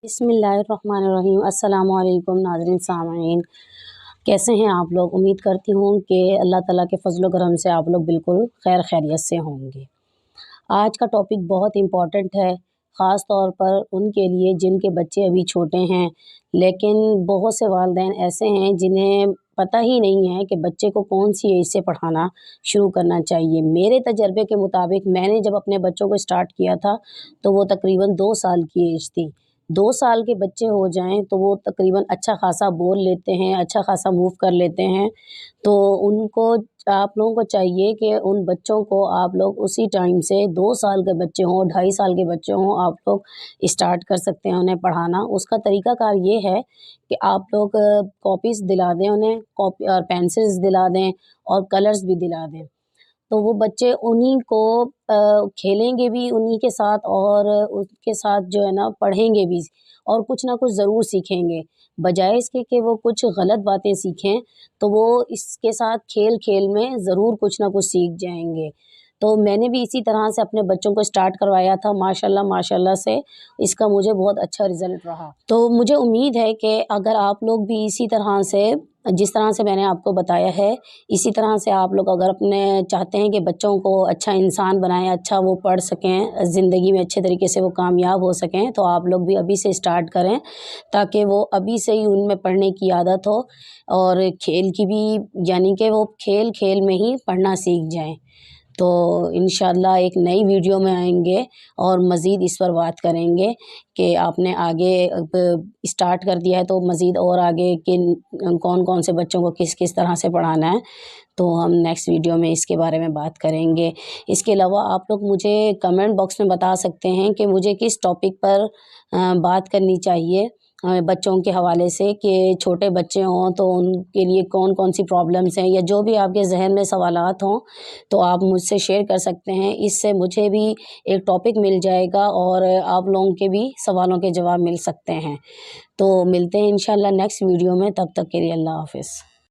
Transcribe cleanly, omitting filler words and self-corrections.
बिस्मिल्लाहिर्रहमानिर्रहीम। अस्सलाम वालेकुम नाज़रीन सामईन, कैसे हैं आप लोग। उम्मीद करती हूँ कि अल्लाह ताला के फज़ल व करम से आप लोग बिल्कुल खैर खैरियत से होंगे। आज का टॉपिक बहुत इम्पॉर्टेंट है, ख़ास तौर पर उनके लिए जिनके बच्चे अभी छोटे हैं, लेकिन बहुत से वालिदैन ऐसे हैं जिन्हें पता ही नहीं है कि बच्चे को कौन सी एज से पढ़ाना शुरू करना चाहिए। मेरे तजर्बे के मुताबिक मैंने जब अपने बच्चों को स्टार्ट किया था तो वो तकरीबन 2 साल की एज थी। 2 साल के बच्चे हो जाएँ तो वो तकरीबन अच्छा ख़ासा बोल लेते हैं, अच्छा ख़ासा मूव कर लेते हैं। तो उनको आप लोगों को चाहिए कि उन बच्चों को आप लोग उसी टाइम से 2 साल के बच्चे हों, 2.5 साल के बच्चे हों, आप लोग स्टार्ट कर सकते हैं उन्हें पढ़ाना। उसका तरीक़ाकार ये है कि आप लोग कॉपीज़ दिला दें उन्हें, कॉपी और पेंसिल्स दिला दें और कलर्स भी दिला दें। तो वो बच्चे उन्हीं को खेलेंगे भी उन्हीं के साथ और उसके साथ जो है ना पढ़ेंगे भी और कुछ ना कुछ ज़रूर सीखेंगे। बजाय इसके कि वो कुछ गलत बातें सीखें, तो वो इसके साथ खेल-खेल में ज़रूर कुछ ना कुछ सीख जाएँगे। तो मैंने भी इसी तरह से अपने बच्चों को स्टार्ट करवाया था, माशाल्लाह माशाल्लाह से इसका मुझे बहुत अच्छा रिज़ल्ट रहा। तो मुझे उम्मीद है कि अगर आप लोग भी इसी तरह से, जिस तरह से मैंने आपको बताया है, इसी तरह से आप लोग अगर अपने चाहते हैं कि बच्चों को अच्छा इंसान बनाएँ, अच्छा वो पढ़ सकें, ज़िंदगी में अच्छे तरीके से वो कामयाब हो सकें, तो आप लोग भी अभी से स्टार्ट करें ताकि वो अभी से ही उनमें पढ़ने की आदत हो और खेल की भी, यानी कि वो खेल-खेल में ही पढ़ना सीख जाएँ। तो इंशाअल्लाह एक नई वीडियो में आएँगे और मज़ीद इस पर बात करेंगे कि आपने आगे अब स्टार्ट कर दिया है तो मज़ीद और आगे किन कौन-कौन से बच्चों को किस-किस तरह से पढ़ाना है, तो हम नेक्स्ट वीडियो में इसके बारे में बात करेंगे। इसके अलावा आप लोग मुझे कमेंट बॉक्स में बता सकते हैं कि मुझे किस टॉपिक पर बात करनी चाहिए बच्चों के हवाले से, कि छोटे बच्चे हों तो उनके लिए कौन-कौन सी प्रॉब्लम्स हैं, या जो भी आपके ज़हन में सवालात हों तो आप मुझसे शेयर कर सकते हैं। इससे मुझे भी एक टॉपिक मिल जाएगा और आप लोगों के भी सवालों के जवाब मिल सकते हैं। तो मिलते हैं इंशाअल्लाह नेक्स्ट वीडियो में, तब तक के लिए अल्लाह हाफ़िज़।